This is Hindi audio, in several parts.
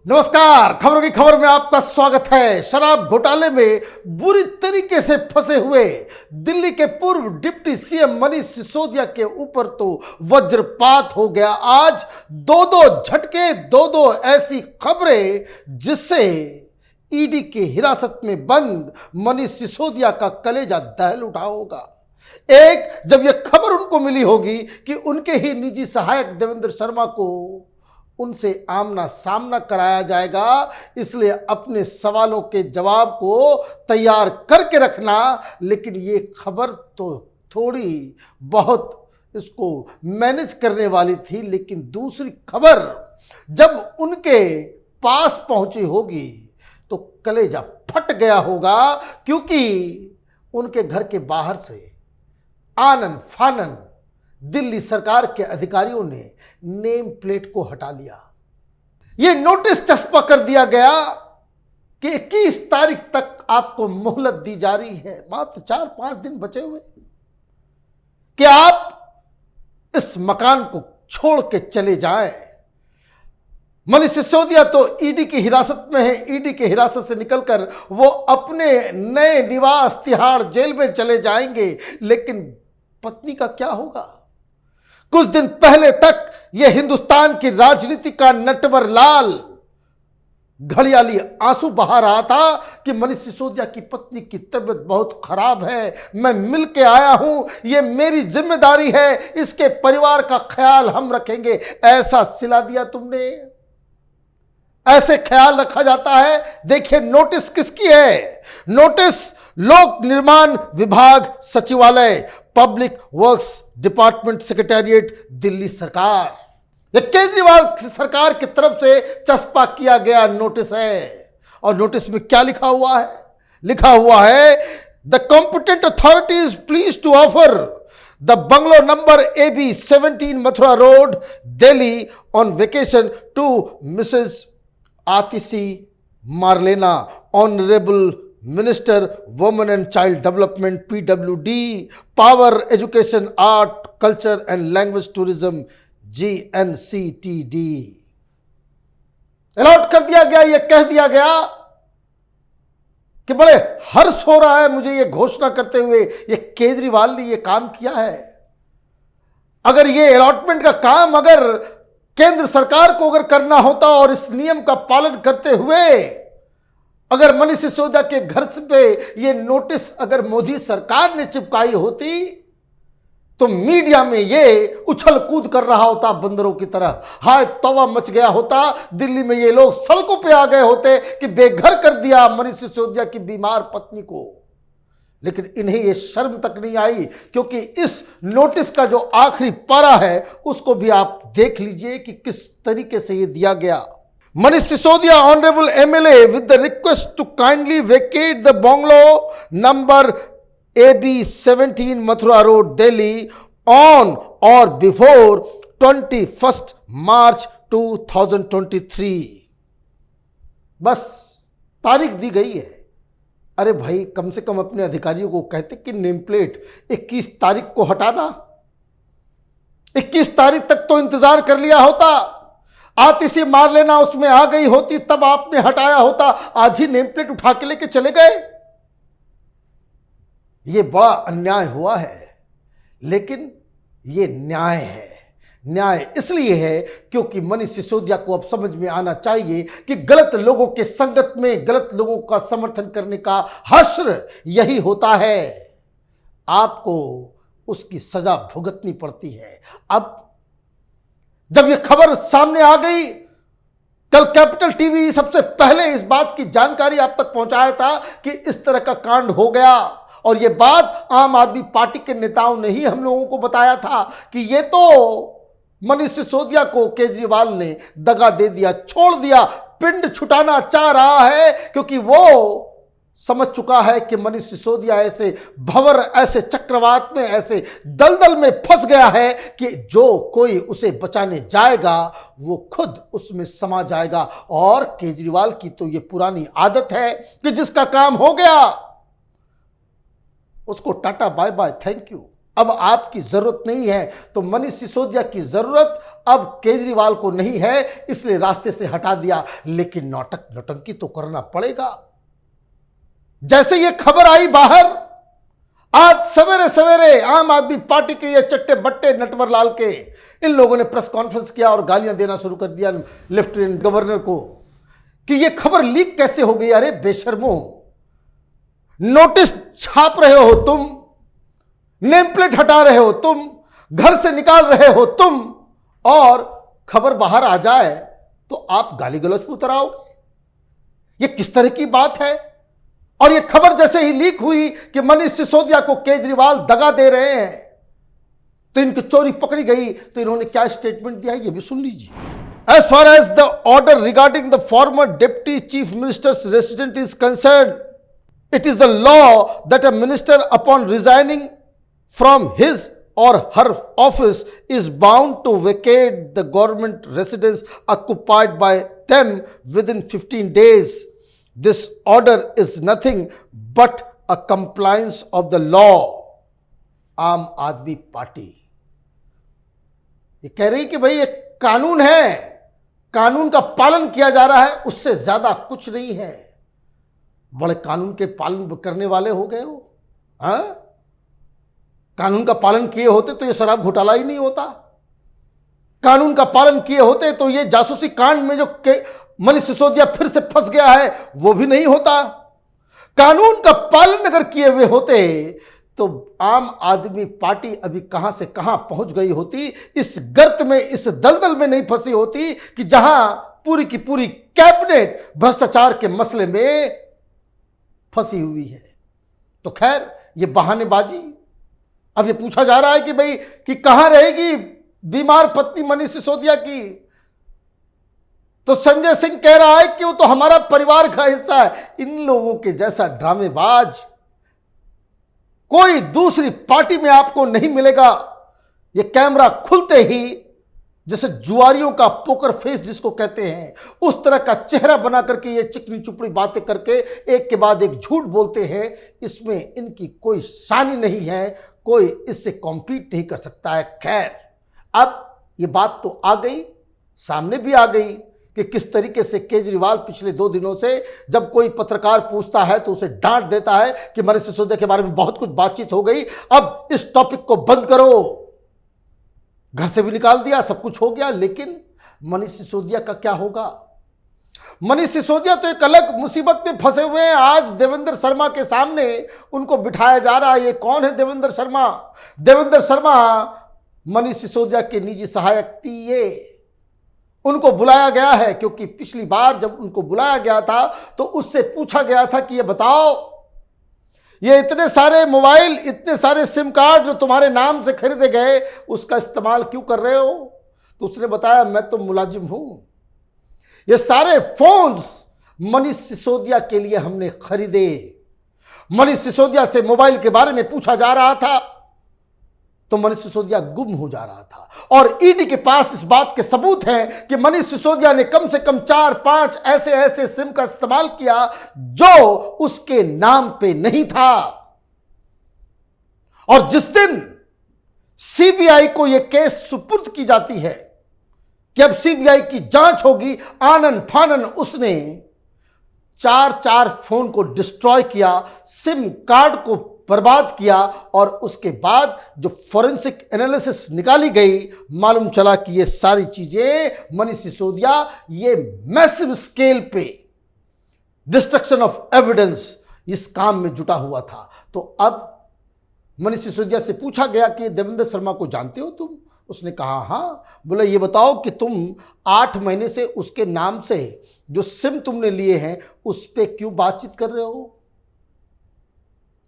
नमस्कार, खबरों की खबर में आपका स्वागत है। शराब घोटाले में बुरी तरीके से फंसे हुए दिल्ली के पूर्व डिप्टी सीएम मनीष सिसोदिया के ऊपर तो वज्रपात हो गया। आज दो दो झटके, दो ऐसी खबरें जिससे ईडी के हिरासत में बंद मनीष सिसोदिया का कलेजा दहल उठा होगा। एक, जब यह खबर उनको मिली होगी कि उनके ही निजी सहायक देवेंद्र शर्मा को उनसे आमना सामना कराया जाएगा, इसलिए अपने सवालों के जवाब को तैयार करके रखना। लेकिन ये खबर तो थोड़ी बहुत इसको मैनेज करने वाली थी, लेकिन दूसरी खबर जब उनके पास पहुंची होगी तो कलेजा फट गया होगा, क्योंकि उनके घर के बाहर से आनन फानन दिल्ली सरकार के अधिकारियों ने नेम प्लेट को हटा लिया। यह नोटिस चस्पा कर दिया गया कि 21 तारीख तक आपको मोहलत दी जा रही है, मात्र 4-5 दिन बचे हुए, कि आप इस मकान को छोड़ के चले जाएं। मनीष सिसोदिया तो ईडी की हिरासत में है। ईडी की हिरासत से निकलकर वो अपने नए निवास तिहाड़ जेल में चले जाएंगे, लेकिन पत्नी का क्या होगा? कुछ दिन पहले तक यह हिंदुस्तान की राजनीति का नटवर लाल घड़ियाली आंसू बहा रहा था कि मनीष सिसोदिया की पत्नी की तबीयत बहुत खराब है, मैं मिल के आया हूं, यह मेरी जिम्मेदारी है, इसके परिवार का ख्याल हम रखेंगे। ऐसा सिला दिया तुमने, ऐसे ख्याल रखा जाता है। देखिए नोटिस किसकी है। नोटिस लोक निर्माण विभाग सचिवालय, public works department, secretariat, Delhi सरकार। यह केजरीवाल सरकार की तरफ से चस्पा किया गया नोटिस है। और नोटिस में क्या लिखा हुआ है? लिखा हुआ है, the competent authority is please to offer the bungalow number AB 17 Mathura road, Delhi on vacation to Mrs Atishi Marlena, honourable minister women and child development PWD, power education art culture and language tourism GNCTD। Allot कर दिया गया। यह कह दिया गया कि बड़े हर्ष हो रहा है मुझे यह घोषणा करते हुए, यह केजरीवाल ने यह काम किया है। अगर यह अलॉटमेंट का काम अगर केंद्र सरकार को अगर करना होता और इस नियम का पालन करते हुए अगर मनीष सिसोदिया के घर पे ये नोटिस अगर मोदी सरकार ने चिपकाई होती तो मीडिया में ये उछल कूद कर रहा होता बंदरों की तरह। हाय तौबा मच गया होता, दिल्ली में ये लोग सड़कों पे आ गए होते कि बेघर कर दिया मनीष सिसोदिया की बीमार पत्नी को। लेकिन इन्हें ये शर्म तक नहीं आई, क्योंकि इस नोटिस का जो आखिरी पारा है उसको भी आप देख लीजिए कि किस तरीके से ये दिया गया। Manish Sisodia, Honorable MLA, with the request to kindly vacate the bungalow number AB 17 Mathura Road, Delhi on or before 21st March 2023। बस तारीख दी गई है। अरे भाई, कम से कम अपने अधिकारियों को कहते कि नेम प्लेट 21 तारीख को हटाना। 21 तारीख तक तो इंतजार कर लिया होता, आतिशी मार लेना उसमें आ गई होती, तब आपने हटाया होता। आज ही नेम प्लेट उठा के लेके चले गए। यह बड़ा अन्याय हुआ है, लेकिन यह न्याय है। न्याय इसलिए है क्योंकि मनीष सिसोदिया को अब समझ में आना चाहिए कि गलत लोगों के संगत में गलत लोगों का समर्थन करने का हश्र यही होता है, आपको उसकी सजा भुगतनी पड़ती है। अब जब यह खबर सामने आ गई, कल कैपिटल टीवी सबसे पहले इस बात की जानकारी आप तक पहुंचाया था कि इस तरह का कांड हो गया। और यह बात आम आदमी पार्टी के नेताओं ने ही हम लोगों को बताया था कि यह तो मनीष सिसोदिया को केजरीवाल ने दगा दे दिया, छोड़ दिया, पिंड छुटाना चाह रहा है, क्योंकि वो समझ चुका है कि मनीष सिसोदिया ऐसे भंवर, ऐसे चक्रवात में, ऐसे दलदल में फंस गया है कि जो कोई उसे बचाने जाएगा वो खुद उसमें समा जाएगा। और केजरीवाल की तो ये पुरानी आदत है कि जिसका काम हो गया उसको टाटा बाय बाय थैंक यू, अब आपकी जरूरत नहीं है। तो मनीष सिसोदिया की जरूरत अब केजरीवाल को नहीं है, इसलिए रास्ते से हटा दिया। लेकिन नौटंकी तो करना पड़ेगा। जैसे ये खबर आई बाहर, आज सवेरे सवेरे आम आदमी पार्टी के ये चट्टे बट्टे नटवर लाल के इन लोगों ने प्रेस कॉन्फ्रेंस किया और गालियां देना शुरू कर दिया लेफ्टिनेंट गवर्नर को कि ये खबर लीक कैसे हो गई। अरे बेशर्मो, नोटिस छाप रहे हो तुम, नेम प्लेट हटा रहे हो तुम, घर से निकाल रहे हो तुम, और खबर बाहर आ जाए तो आप गाली गलौज पे उतर आओ। ये किस तरह की बात है। और ये खबर जैसे ही लीक हुई कि मनीष सिसोदिया को केजरीवाल दगा दे रहे हैं, तो इनकी चोरी पकड़ी गई। तो इन्होंने क्या स्टेटमेंट दिया है ये भी सुन लीजिए। As far as the order regarding the former deputy chief minister's resident is concern, it is the law that a minister upon resigning from his or her office is bound to vacate the government residence occupied by them within 15 days. This order is nothing but a compliance of the law. आम आदमी पार्टी ये कह रही कि भाई ये कानून है, कानून का पालन किया जा रहा है, उससे ज्यादा कुछ नहीं है। बड़े कानून के पालन करने वाले हो गए हो। हाँ, कानून का पालन किए होते तो ये शराब घोटाला ही नहीं होता। कानून का पालन किए होते तो ये जासूसी कांड में जो मनीष सिसोदिया फिर से फंस गया है वो भी नहीं होता। कानून का पालन अगर किए हुए होते तो आम आदमी पार्टी अभी कहां से कहां पहुंच गई होती। इस गर्त में, इस दलदल में नहीं फंसी होती कि जहां पूरी की पूरी कैबिनेट भ्रष्टाचार के मसले में फंसी हुई है। तो खैर ये बहानेबाजी। अब ये पूछा जा रहा है कि भाई कि कहां रहेगी बीमार पत्नी मनीष सिसोदिया की। तो संजय सिंह कह रहा है कि वो तो हमारा परिवार का हिस्सा है। इन लोगों के जैसा ड्रामेबाज कोई दूसरी पार्टी में आपको नहीं मिलेगा। ये कैमरा खुलते ही जैसे जुआरियों का पोकर फेस जिसको कहते हैं, उस तरह का चेहरा बना करके ये चिकनी चुपड़ी बातें करके एक के बाद एक झूठ बोलते हैं। इसमें इनकी कोई शानी नहीं है, कोई इससे कॉम्पीट नहीं कर सकता है। खैर, अब ये बात तो आ गई, सामने भी आ गई कि किस तरीके से केजरीवाल पिछले 2 दिनों से जब कोई पत्रकार पूछता है तो उसे डांट देता है कि मनीष सिसोदिया के बारे में बहुत कुछ बातचीत हो गई, अब इस टॉपिक को बंद करो। घर से भी निकाल दिया, सब कुछ हो गया। लेकिन मनीष सिसोदिया का क्या होगा। मनीष सिसोदिया तो एक अलग मुसीबत में फंसे हुए हैं। आज देवेंद्र शर्मा के सामने उनको बिठाया जा रहा है। ये कौन है देवेंद्र शर्मा? देवेंद्र शर्मा मनीष सिसोदिया के निजी सहायक पीए। उनको बुलाया गया है क्योंकि पिछली बार जब उनको बुलाया गया था तो उससे पूछा गया था कि ये बताओ, ये इतने सारे मोबाइल, इतने सारे सिम कार्ड जो तुम्हारे नाम से खरीदे गए, उसका इस्तेमाल क्यों कर रहे हो? तो उसने बताया मैं तो मुलाजिम हूं, ये सारे फोन्स मनीष सिसोदिया के लिए हमने खरीदे। मनीष सिसोदिया से मोबाइल के बारे में पूछा जा रहा था तो मनीष सिसोदिया गुम हो जा रहा था। और ईडी के पास इस बात के सबूत हैं कि मनीष सिसोदिया ने कम से कम 4-5 ऐसे सिम का इस्तेमाल किया जो उसके नाम पे नहीं था। और जिस दिन सीबीआई को यह केस सुपुर्द की जाती है कि अब सीबीआई की जांच होगी, आनन फानन उसने 4 फोन को डिस्ट्रॉय किया, सिम कार्ड को बर्बाद किया, और उसके बाद जो फॉरेंसिक एनालिसिस निकाली गई, मालूम चला कि ये सारी चीजें मनीष सिसोदिया ये मैसिव स्केल पे डिस्ट्रक्शन ऑफ एविडेंस इस काम में जुटा हुआ था। तो अब मनीष सिसोदिया से पूछा गया कि देवेंद्र शर्मा को जानते हो तुम? उसने कहा हाँ। बोला ये बताओ कि तुम 8 महीने से उसके नाम से जो सिम तुमने लिए हैं उस पे क्यों बातचीत कर रहे हो?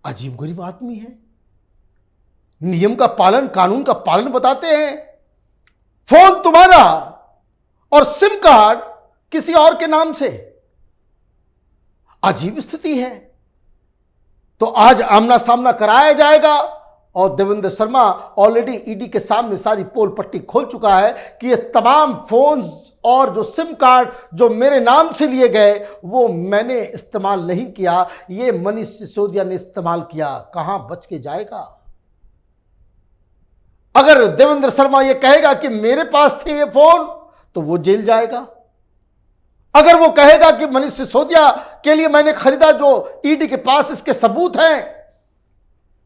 अजीब गरीब आदमी है, नियम का पालन, कानून का पालन बताते हैं। फोन तुम्हारा और सिम कार्ड किसी और के नाम से, अजीब स्थिति है। तो आज आमना सामना कराया जाएगा और देवेंद्र शर्मा ऑलरेडी ईडी के सामने सारी पोल पट्टी खोल चुका है कि ये तमाम फोन और जो सिम कार्ड जो मेरे नाम से लिए गए वो मैंने इस्तेमाल नहीं किया, ये मनीष सिसोदिया ने इस्तेमाल किया। कहां बच के जाएगा? अगर देवेंद्र शर्मा ये कहेगा कि मेरे पास थे ये फोन, तो वो जेल जाएगा। अगर वो कहेगा कि मनीष सिसोदिया के लिए मैंने खरीदा, जो ईडी के पास इसके सबूत हैं,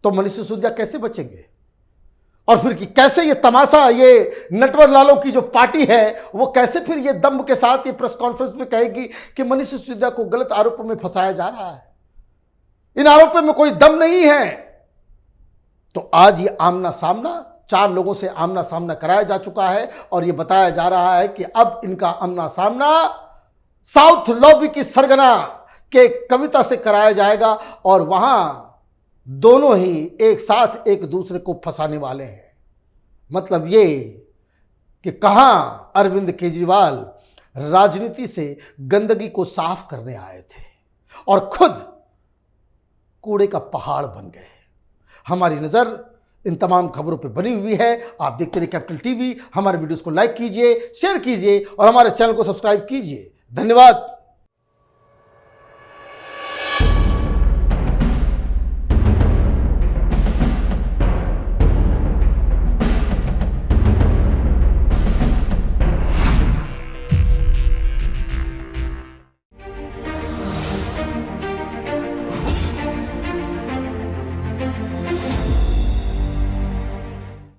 तो मनीष सिसोदिया कैसे बचेंगे? और फिर कि कैसे ये तमाशा, ये नटवर लालों की जो पार्टी है, वो कैसे फिर ये दम्भ के साथ ये प्रेस कॉन्फ्रेंस में कहेगी कि मनीष सिसोदिया को गलत आरोपों में फंसाया जा रहा है, इन आरोपों में कोई दम नहीं है। तो आज ये आमना सामना 4 लोगों से आमना सामना कराया जा चुका है और ये बताया जा रहा है कि अब इनका आमना सामना साउथ लॉबी की सरगना के कविता से कराया जाएगा और वहां दोनों ही एक साथ एक दूसरे को फंसाने वाले हैं। मतलब ये कि कहां अरविंद केजरीवाल राजनीति से गंदगी को साफ करने आए थे और खुद कूड़े का पहाड़ बन गए। हमारी नजर इन तमाम खबरों पर बनी हुई है। आप देखते रहिए कैपिटल टीवी। हमारे वीडियोस को लाइक कीजिए, शेयर कीजिए और हमारे चैनल को सब्सक्राइब कीजिए। धन्यवाद।